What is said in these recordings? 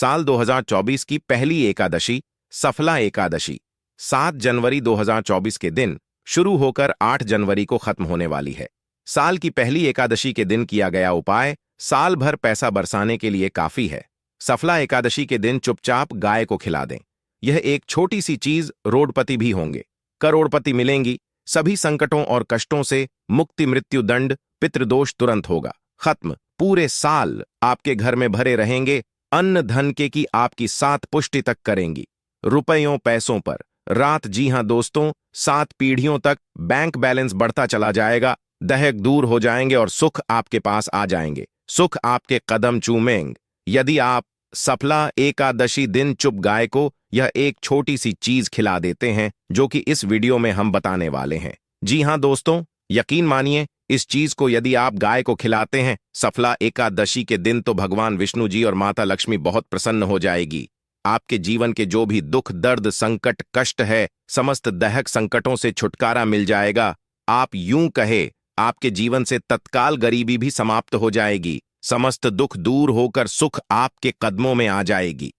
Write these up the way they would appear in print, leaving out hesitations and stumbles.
साल 2024 की पहली एकादशी, सफला एकादशी 7 जनवरी 2024 के दिन शुरू होकर 8 जनवरी को खत्म होने वाली है। साल की पहली एकादशी के दिन किया गया उपाय साल भर पैसा बरसाने के लिए काफी है। सफला एकादशी के दिन चुपचाप गाय को खिला दें। यह एक छोटी सी चीज रोडपति भी होंगे, करोड़पति मिलेंगी, सभी संकटों और कष्टों से मुक्ति, मृत्यु दंड, पितृदोष तुरंत होगा खत्म। पूरे साल आपके घर में भरे रहेंगे, अन्न धन के की आपकी 7 पुष्टि तक करेंगी। रुपयों पैसों पर रात, जी हां दोस्तों, 7 पीढ़ियों तक बैंक बैलेंस बढ़ता चला जाएगा, दहेक दूर हो जाएंगे और सुख आपके पास आ जाएंगे। सुख आपके कदम चूमेंगे यदि आप सफला एकादशी दिन चुप गाय को यह एक छोटी सी चीज खिला देते हैं, जो कि इस वीडियो में हम बताने वाले हैं। जी हां दोस्तों, यकीन मानिए, इस चीज को यदि आप गाय को खिलाते हैं सफला एकादशी के दिन, तो भगवान विष्णु जी और माता लक्ष्मी बहुत प्रसन्न हो जाएगी। आपके जीवन के जो भी दुख, दर्द, संकट, कष्ट है, समस्त दैहिक संकटों से छुटकारा मिल जाएगा। आप यूं कहे, आपके जीवन से तत्काल गरीबी भी समाप्त हो जाएगी, समस्त दुख दूर होकर सुख आपके कदमों में आ जाएगी।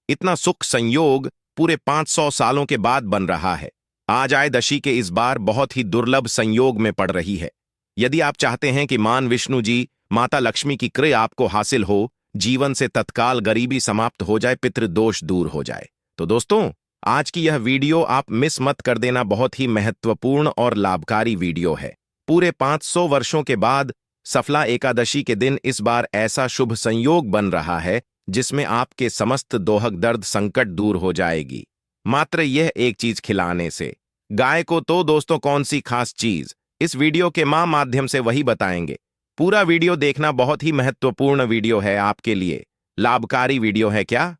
इतना सुख संयोग पूरे 500 सालों के बाद बन रहा है। आज आए दशी के इस बार बहुत ही दुर्लभ संयोग में पड़ रही है। यदि आप चाहते हैं कि मान विष्णु जी, माता लक्ष्मी की कृपा आपको हासिल हो, जीवन से तत्काल गरीबी समाप्त हो जाए, पितृदोष दूर हो जाए, तो दोस्तों आज की यह वीडियो आप मिस मत कर देना। बहुत ही महत्वपूर्ण और लाभकारी वीडियो है। पूरे 500 वर्षों के बाद सफला एकादशी के दिन इस बार ऐसा शुभ संयोग बन रहा है जिसमें आपके समस्त दोहक, दर्द, संकट दूर हो जाएगी, मात्र यह एक चीज खिलाने से। गाय को तो दोस्तों कौन सी खास चीज, इस वीडियो के माध्यम से वही बताएंगे। पूरा वीडियो देखना, बहुत ही महत्वपूर्ण वीडियो है आपके लिए, लाभकारी वीडियो है। क्या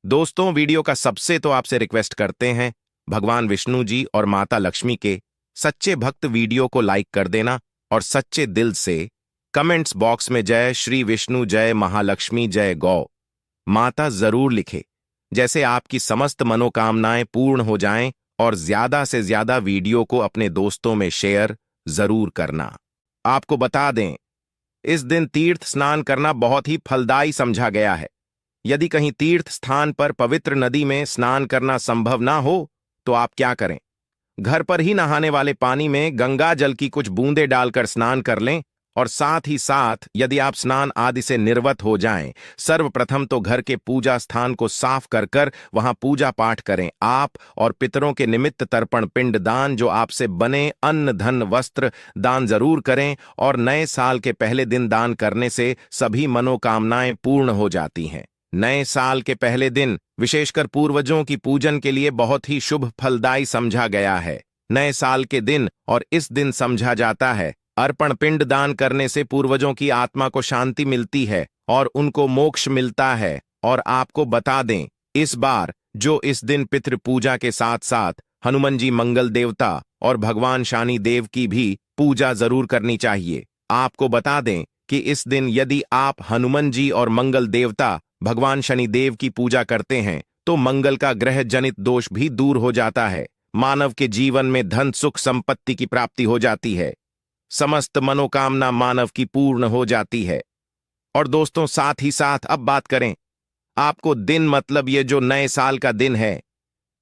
दोस्तों, वीडियो का सबसे तो आपसे रिक्वेस्ट करते हैं, भगवान विष्णु जी और माता लक्ष्मी के सच्चे भक्त वीडियो को लाइक कर देना और सच्चे दिल से कमेंट्स बॉक्स में जय श्री विष्णु, जय महालक्ष्मी, जय गौ माता जरूर लिखे, जैसे आपकी समस्त मनोकामनाएं पूर्ण हो जाएं। और ज्यादा से ज्यादा वीडियो को अपने दोस्तों में शेयर जरूर करना। आपको बता दें, इस दिन तीर्थ स्नान करना बहुत ही फलदायी समझा गया है। यदि कहीं तीर्थ स्थान पर पवित्र नदी में स्नान करना संभव ना हो तो आप क्या करें, घर पर ही नहाने वाले पानी में गंगा जल की कुछ बूंदें डालकर स्नान कर लें। और साथ ही साथ यदि आप स्नान आदि से निर्वत हो जाएं, सर्वप्रथम तो घर के पूजा स्थान को साफ कर कर वहां पूजा पाठ करें। आप और पितरों के निमित्त तर्पण, पिंड दान, जो आपसे बने अन्न, धन, वस्त्र दान जरूर करें। और नए साल के पहले दिन दान करने से सभी मनोकामनाएं पूर्ण हो जाती हैं। नए साल के पहले दिन विशेषकर पूर्वजों की पूजन के लिए बहुत ही शुभ फलदायी समझा गया है। नए साल के दिन और इस दिन समझा जाता है, अर्पण पिंड दान करने से पूर्वजों की आत्मा को शांति मिलती है और उनको मोक्ष मिलता है। और आपको बता दें, इस बार जो इस दिन पितृ पूजा के साथ साथ हनुमान जी, मंगल देवता और भगवान शनि देव की भी पूजा जरूर करनी चाहिए। आपको बता दें कि इस दिन यदि आप हनुमान जी और मंगल देवता, भगवान शनि देव की पूजा करते हैं तो मंगल का ग्रह जनित दोष भी दूर हो जाता है। मानव के जीवन में धन, सुख, संपत्ति की प्राप्ति हो जाती है, समस्त मनोकामना मानव की पूर्ण हो जाती है। और दोस्तों साथ ही साथ अब बात करें, आपको दिन, मतलब ये जो नए साल का दिन है,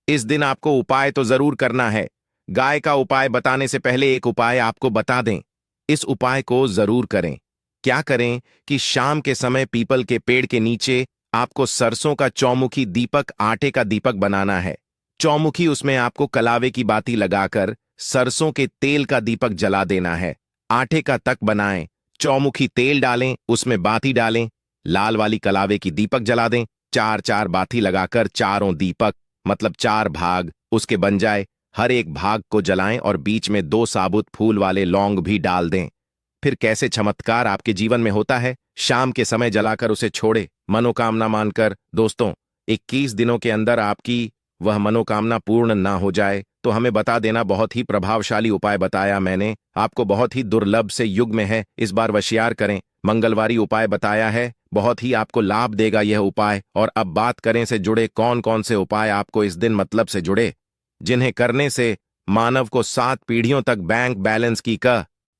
इस दिन आपको उपाय तो जरूर करना है। गाय का उपाय बताने से पहले एक उपाय आपको बता दें, इस उपाय को जरूर करें। क्या करें कि शाम के समय पीपल के पेड़ के नीचे आपको सरसों का चौमुखी दीपक, आटे का दीपक बनाना है। चौमुखी, उसमें आपको कलावे की बाती लगाकर सरसों के तेल का दीपक जला देना है। आटे का तक बनाएं, चौमुखी तेल डालें, उसमें बाती डालें, लाल वाली कलावे की दीपक जला दें। 4-4 बाती लगाकर चारों दीपक, मतलब 4 भाग उसके बन जाए। हर एक भाग को जलाएं और बीच में 2 साबुत फूल वाले लौंग भी डाल दें। फिर कैसे चमत्कार आपके जीवन में होता है, शाम के समय जलाकर उसे छोड़े, मनोकामना मानकर। दोस्तों 21 दिनों के अंदर आपकी वह मनोकामना पूर्ण ना हो जाए तो हमें बता देना। बहुत ही प्रभावशाली उपाय बताया मैंने आपको, बहुत ही दुर्लभ से युग में है, इस बार वशियार करें। मंगलवारी उपाय बताया है, बहुत ही आपको लाभ देगा यह उपाय। और अब बात करें से जुड़े कौन कौन से उपाय आपको इस दिन मतलब से जुड़े, जिन्हें करने से मानव को 7 पीढ़ियों तक बैंक बैलेंस की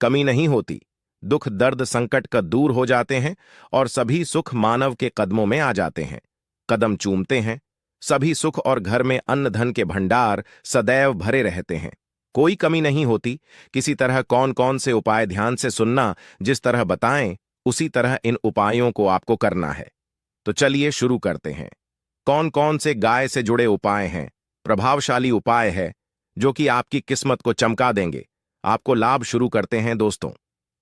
कमी नहीं होती, दुख, दर्द, संकट का दूर हो जाते हैं और सभी सुख मानव के कदमों में आ जाते हैं। कदम चूमते हैं, सभी सुख और घर में अन्न धन के भंडार सदैव भरे रहते हैं। कोई कमी नहीं होती। किसी तरह कौन कौन से उपाय ध्यान से सुनना, जिस तरह बताएं उसी तरह इन उपायों को आपको करना है। तो चलिए शुरू करते हैं। कौन कौन से गाय से जुड़े उपाय हैं? प्रभावशाली उपाय है जो कि आपकी किस्मत को चमका देंगे, आपको लाभ शुरू करते हैं दोस्तों।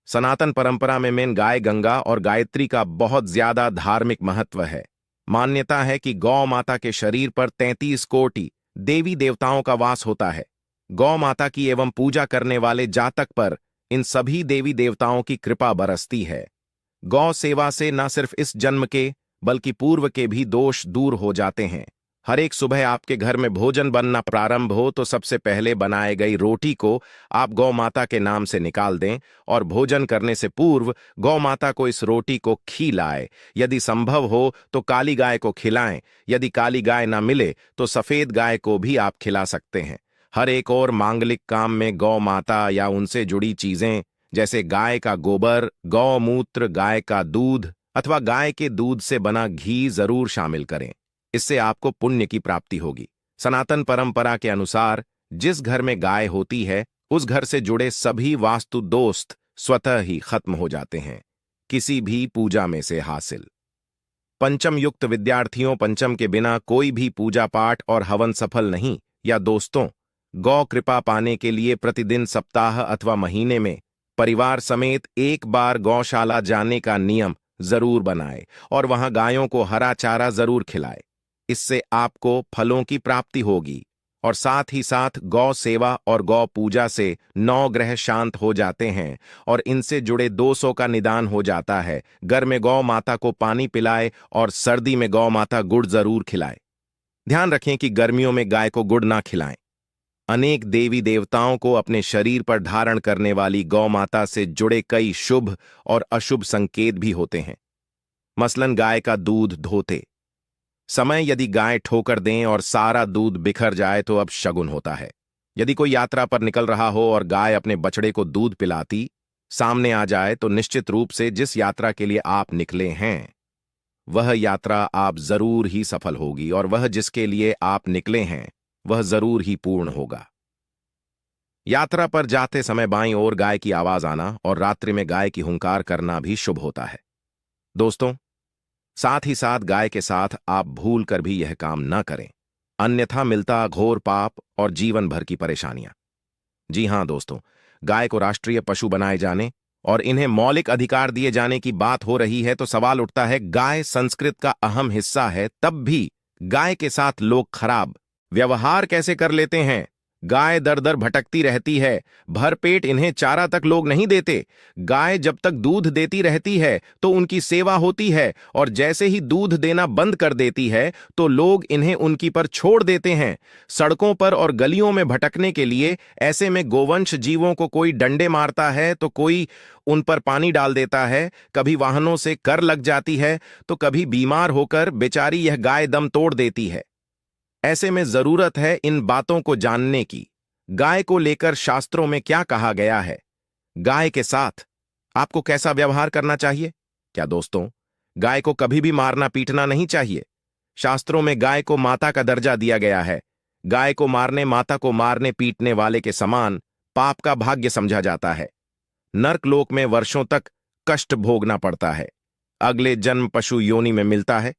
सनातन परंपरा में मेन गाय गंगा और गायत्री का बहुत ज्यादा धार्मिक महत्व है। मान्यता है कि गौ माता के शरीर पर 33 कोटि देवी देवताओं का वास होता है। गौ माता की एवं पूजा करने वाले जातक पर इन सभी देवी देवताओं की कृपा बरसती है। गौ सेवा से न सिर्फ इस जन्म के बल्कि पूर्व के भी दोष दूर हो जाते हैं। हर एक सुबह आपके घर में भोजन बनना प्रारंभ हो तो सबसे पहले बनाए गई रोटी को आप गौ माता के नाम से निकाल दें और भोजन करने से पूर्व गौ माता को इस रोटी को खिलाएं। यदि संभव हो तो काली गाय को खिलाएं। यदि काली गाय ना मिले तो सफेद गाय को भी आप खिला सकते हैं। हर एक और मांगलिक काम में गौ माता या उनसे जुड़ी चीजें जैसे गाय का गोबर, गौमूत्र, गाय का दूध अथवा गाय के दूध से बना घी जरूर शामिल करें। इससे आपको पुण्य की प्राप्ति होगी। सनातन परंपरा के अनुसार जिस घर में गाय होती है उस घर से जुड़े सभी वास्तु दोस्त स्वतः ही खत्म हो जाते हैं, किसी भी पूजा में से हासिल। पंचम युक्त विद्यार्थियों, पंचम के बिना कोई भी पूजा पाठ और हवन सफल नहीं। या दोस्तों, गौ कृपा पाने के लिए प्रतिदिन, सप्ताह अथवा महीने में परिवार समेत एक बार गौशाला जाने का नियम जरूर बनाए और वहां गायों को हरा चारा जरूर खिलाए। इससे आपको फलों की प्राप्ति होगी और साथ ही साथ गौ सेवा और गौ पूजा से 9 ग्रह शांत हो जाते हैं और इनसे जुड़े दोषों का निदान हो जाता है। घर में गौ माता को पानी पिलाए और सर्दी में गौ माता गुड़ जरूर खिलाए। ध्यान रखें कि गर्मियों में गाय को गुड़ ना खिलाएं। अनेक देवी देवताओं को अपने शरीर पर धारण करने वाली गौ माता से जुड़े कई शुभ और अशुभ संकेत भी होते हैं। मसलन गाय का दूध धोते समय यदि गाय ठोकर दें और सारा दूध बिखर जाए तो अब शगुन होता है। यदि कोई यात्रा पर निकल रहा हो और गाय अपने बछड़े को दूध पिलाती सामने आ जाए तो निश्चित रूप से जिस यात्रा के लिए आप निकले हैं वह यात्रा आप जरूर ही सफल होगी और वह जिसके लिए आप निकले हैं वह जरूर ही पूर्ण होगा। यात्रा पर जाते समय बाईं ओर गाय की आवाज आना और रात्रि में गाय की हुंकार करना भी शुभ होता है। दोस्तों, साथ ही साथ गाय के साथ आप भूल कर भी यह काम न करें, अन्यथा मिलता घोर पाप और जीवन भर की परेशानियां। जी हां दोस्तों, गाय को राष्ट्रीय पशु बनाए जाने और इन्हें मौलिक अधिकार दिए जाने की बात हो रही है तो सवाल उठता है, गाय संस्कृत का अहम हिस्सा है, तब भी गाय के साथ लोग खराब व्यवहार कैसे कर लेते हैं? गाय दर दर भटकती रहती है, भरपेट इन्हें चारा तक लोग नहीं देते। गाय जब तक दूध देती रहती है तो उनकी सेवा होती है और जैसे ही दूध देना बंद कर देती है तो लोग इन्हें उनकी पर छोड़ देते हैं सड़कों पर और गलियों में भटकने के लिए। ऐसे में गोवंश जीवों को कोई डंडे मारता है तो कोई उन पर पानी डाल देता है, कभी वाहनों से कर लग जाती है तो कभी बीमार होकर बेचारी यह गाय दम तोड़ देती है। ऐसे में जरूरत है इन बातों को जानने की। गाय को लेकर शास्त्रों में क्या कहा गया है? गाय के साथ आपको कैसा व्यवहार करना चाहिए? क्या दोस्तों, गाय को कभी भी मारना पीटना नहीं चाहिए। शास्त्रों में गाय को माता का दर्जा दिया गया है। गाय को मारने, माता को मारने पीटने वाले के समान पाप का भाग्य समझा जाता है। नर्कलोक में वर्षों तक कष्ट भोगना पड़ता है। अगले जन्म पशु योनि में मिलता है।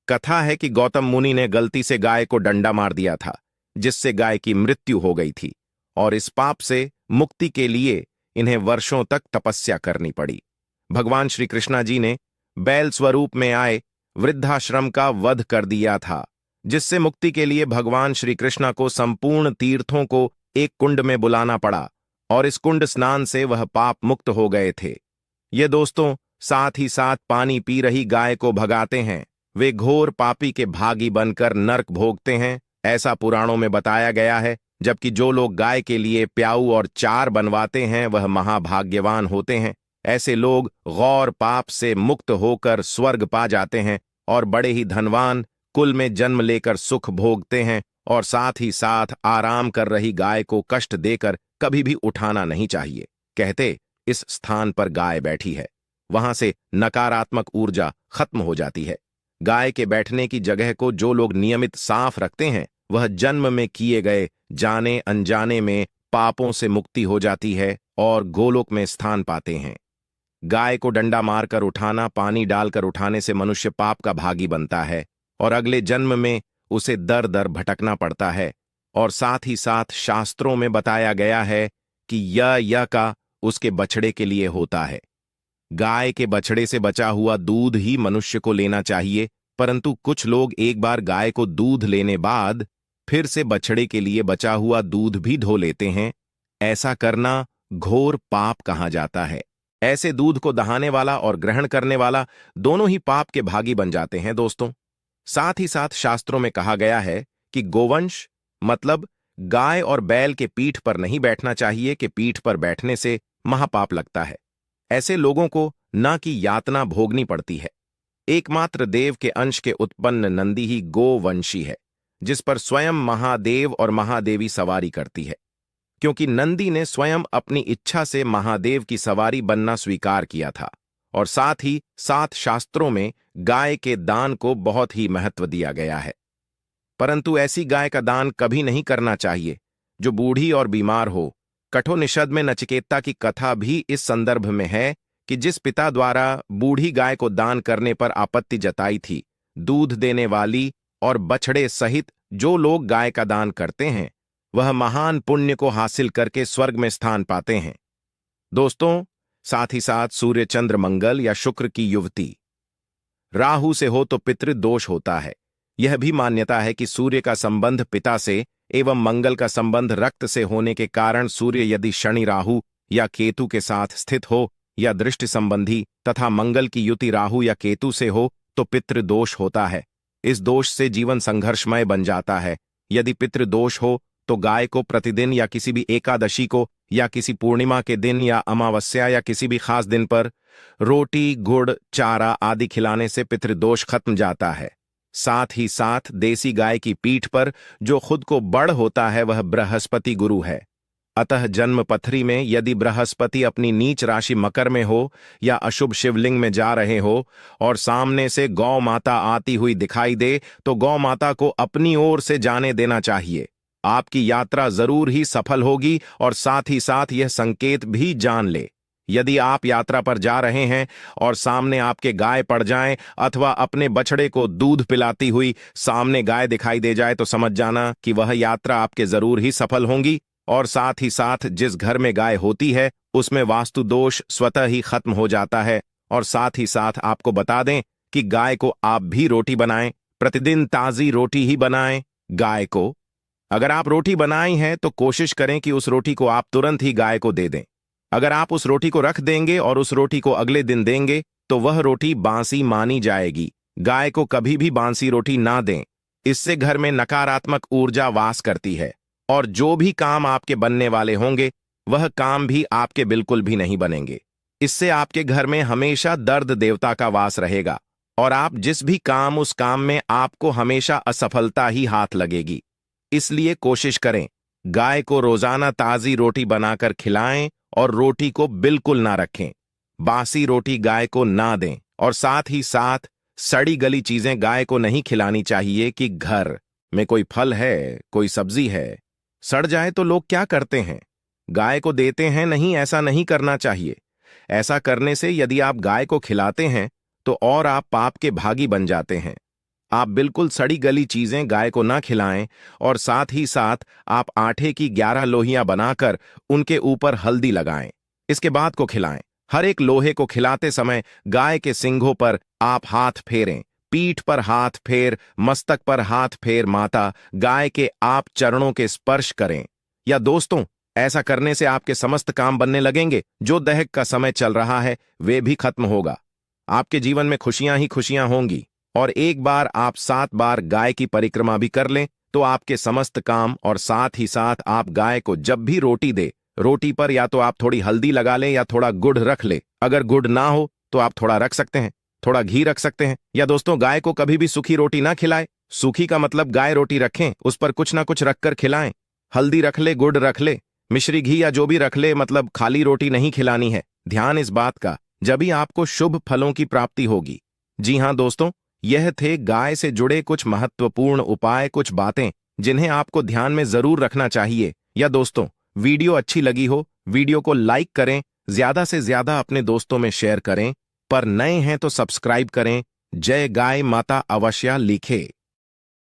कथा है कि गौतम मुनि ने गलती से गाय को डंडा मार दिया था जिससे गाय की मृत्यु हो गई थी और इस पाप से मुक्ति के लिए इन्हें वर्षों तक तपस्या करनी पड़ी। भगवान श्री कृष्णा जी ने बैल स्वरूप में आए वृद्धाश्रम का वध कर दिया था जिससे मुक्ति के लिए भगवान श्री कृष्णा को संपूर्ण तीर्थों को एक कुंड में बुलाना पड़ा और इस कुंड स्नान से वह पाप मुक्त हो गए थे। ये दोस्तों साथ ही साथ पानी पी रही गाय को भगाते हैं। वे घोर पापी के भागी बनकर नरक भोगते हैं, ऐसा पुराणों में बताया गया है। जबकि जो लोग गाय के लिए प्याऊ और चार बनवाते हैं वह महाभाग्यवान होते हैं। ऐसे लोग गौर पाप से मुक्त होकर स्वर्ग पा जाते हैं और बड़े ही धनवान कुल में जन्म लेकर सुख भोगते हैं। और साथ ही साथ आराम कर रही गाय को कष्ट देकर कभी भी उठाना नहीं चाहिए। कहते इस स्थान पर गाय बैठी है, वहां से नकारात्मक ऊर्जा खत्म हो जाती है। गाय के बैठने की जगह को जो लोग नियमित साफ रखते हैं, वह जन्म में किए गए जाने अनजाने में पापों से मुक्ति हो जाती है और गोलोक में स्थान पाते हैं। गाय को डंडा मारकर उठाना, पानी डालकर उठाने से मनुष्य पाप का भागी बनता है और अगले जन्म में उसे दर दर भटकना पड़ता है। और साथ ही साथ शास्त्रों में बताया गया है कि यह का उसके बछड़े के लिए होता है। गाय के बछड़े से बचा हुआ दूध ही मनुष्य को लेना चाहिए, परंतु कुछ लोग एक बार गाय को दूध लेने बाद फिर से बछड़े के लिए बचा हुआ दूध भी ढो लेते हैं। ऐसा करना घोर पाप कहा जाता है। ऐसे दूध को दहाने वाला और ग्रहण करने वाला दोनों ही पाप के भागी बन जाते हैं दोस्तों। साथ ही साथ शास्त्रों में कहा गया है कि गोवंश मतलब गाय और बैल के पीठ पर नहीं बैठना चाहिए कि पीठ पर बैठने से महापाप लगता है। ऐसे लोगों को ना की यातना भोगनी पड़ती है। एकमात्र देव के अंश के उत्पन्न नंदी ही गोवंशी है, जिस पर स्वयं महादेव और महादेवी सवारी करती है, क्योंकि नंदी ने स्वयं अपनी इच्छा से महादेव की सवारी बनना स्वीकार किया था। और साथ ही साथ शास्त्रों में गाय के दान को बहुत ही महत्व दिया गया है। परंतु ऐसी गाय का दान कभी नहीं करना चाहिए जो बूढ़ी और बीमार हो। कठोपनिषद में नचिकेता की कथा भी इस संदर्भ में है कि जिस पिता द्वारा बूढ़ी गाय को दान करने पर आपत्ति जताई थी, दूध देने वाली और बछड़े सहित जो लोग गाय का दान करते हैं, वह महान पुण्य को हासिल करके स्वर्ग में स्थान पाते हैं। दोस्तों, साथ ही साथ सूर्य, चंद्र, मंगल या शुक्र की युवती राहु से हो तो पितृदोष होता है। यह भी मान्यता है कि सूर्य का संबंध पिता से एवं मंगल का संबंध रक्त से होने के कारण सूर्य यदि शनि, राहु या केतु के साथ स्थित हो या दृष्टि संबंधी तथा मंगल की युति राहु या केतु से हो तो पितृदोष होता है। इस दोष से जीवन संघर्षमय बन जाता है। यदि पितृदोष हो तो गाय को प्रतिदिन या किसी भी एकादशी को या किसी पूर्णिमा के दिन या अमावस्या या किसी भी खास दिन पर रोटी, गुड़, चारा आदि खिलाने से पितृदोष खत्म जाता है। साथ ही साथ देसी गाय की पीठ पर जो खुद को बड़ होता है वह बृहस्पति गुरु है। अतः जन्म पथरी में यदि बृहस्पति अपनी नीच राशि मकर में हो या अशुभ शिवलिंग में जा रहे हो और सामने से गौ माता आती हुई दिखाई दे तो गौ माता को अपनी ओर से जाने देना चाहिए। आपकी यात्रा जरूर ही सफल होगी। और साथ ही साथ यह संकेत भी जान ले, यदि आप यात्रा पर जा रहे हैं और सामने आपके गाय पड़ जाएं अथवा अपने बछड़े को दूध पिलाती हुई सामने गाय दिखाई दे जाए तो समझ जाना कि वह यात्रा आपके जरूर ही सफल होंगी। और साथ ही साथ जिस घर में गाय होती है उसमें वास्तु दोष स्वतः ही खत्म हो जाता है। और साथ ही साथ आपको बता दें कि गाय को आप भी रोटी बनाएं, प्रतिदिन ताजी रोटी ही बनाएं। गाय को अगर आप रोटी बनाई हैं तो कोशिश करें कि उस रोटी को आप तुरंत ही गाय को दे दें। अगर आप उस रोटी को रख देंगे और उस रोटी को अगले दिन देंगे तो वह रोटी बासी मानी जाएगी। गाय को कभी भी बासी रोटी ना दें, इससे घर में नकारात्मक ऊर्जा वास करती है और जो भी काम आपके बनने वाले होंगे वह काम भी आपके बिल्कुल भी नहीं बनेंगे। इससे आपके घर में हमेशा दर्द देवता का वास रहेगा और आप जिस भी काम उस काम में आपको हमेशा असफलता ही हाथ लगेगी। इसलिए कोशिश करें गाय को रोजाना ताजी रोटी बनाकर खिलाएं और रोटी को बिल्कुल ना रखें। बासी रोटी गाय को ना दें और साथ ही साथ सड़ी गली चीजें गाय को नहीं खिलानी चाहिए कि घर में कोई फल है, कोई सब्जी है, सड़ जाए तो लोग क्या करते हैं, गाय को देते हैं। नहीं, ऐसा नहीं करना चाहिए। ऐसा करने से यदि आप गाय को खिलाते हैं तो और आप पाप के भागी बन जाते हैं। आप बिल्कुल सड़ी गली चीजें गाय को ना खिलाएं और साथ ही साथ आप आटे की 11 लोहियां बनाकर उनके ऊपर हल्दी लगाएं, इसके बाद को खिलाएं। हर एक लोहे को खिलाते समय गाय के सिंघों पर आप हाथ फेरें, पीठ पर हाथ फेर, मस्तक पर हाथ फेर, माता गाय के आप चरणों के स्पर्श करें। या दोस्तों, ऐसा करने से आपके समस्त काम बनने लगेंगे। जो दहक का समय चल रहा है वे भी खत्म होगा। आपके जीवन में खुशियां ही खुशियां होंगी। और एक बार आप 7 बार गाय की परिक्रमा भी कर लें तो आपके समस्त काम। और साथ ही साथ आप गाय को जब भी रोटी दे, रोटी पर या तो आप थोड़ी हल्दी लगा लें या थोड़ा गुड़ रख ले। अगर गुड़ ना हो तो आप थोड़ा रख सकते हैं, थोड़ा घी रख सकते हैं। या दोस्तों, गाय को कभी भी सूखी रोटी ना खिलाए। सूखी का मतलब गाय रोटी रखें, उस पर कुछ ना कुछ रखकर खिलाएं। हल्दी रख ले, गुड़ रख ले, मिश्री घी या जो भी रख ले, मतलब खाली रोटी नहीं खिलानी है। ध्यान इस बात का, जब ही आपको शुभ फलों की प्राप्ति होगी। जी हां दोस्तों, यह थे गाय से जुड़े कुछ महत्वपूर्ण उपाय, कुछ बातें जिन्हें आपको ध्यान में जरूर रखना चाहिए। या दोस्तों, वीडियो अच्छी लगी हो, वीडियो को लाइक करें, ज्यादा से ज्यादा अपने दोस्तों में शेयर करें, पर नए हैं तो सब्सक्राइब करें। जय गाय माता अवश्य लिखे।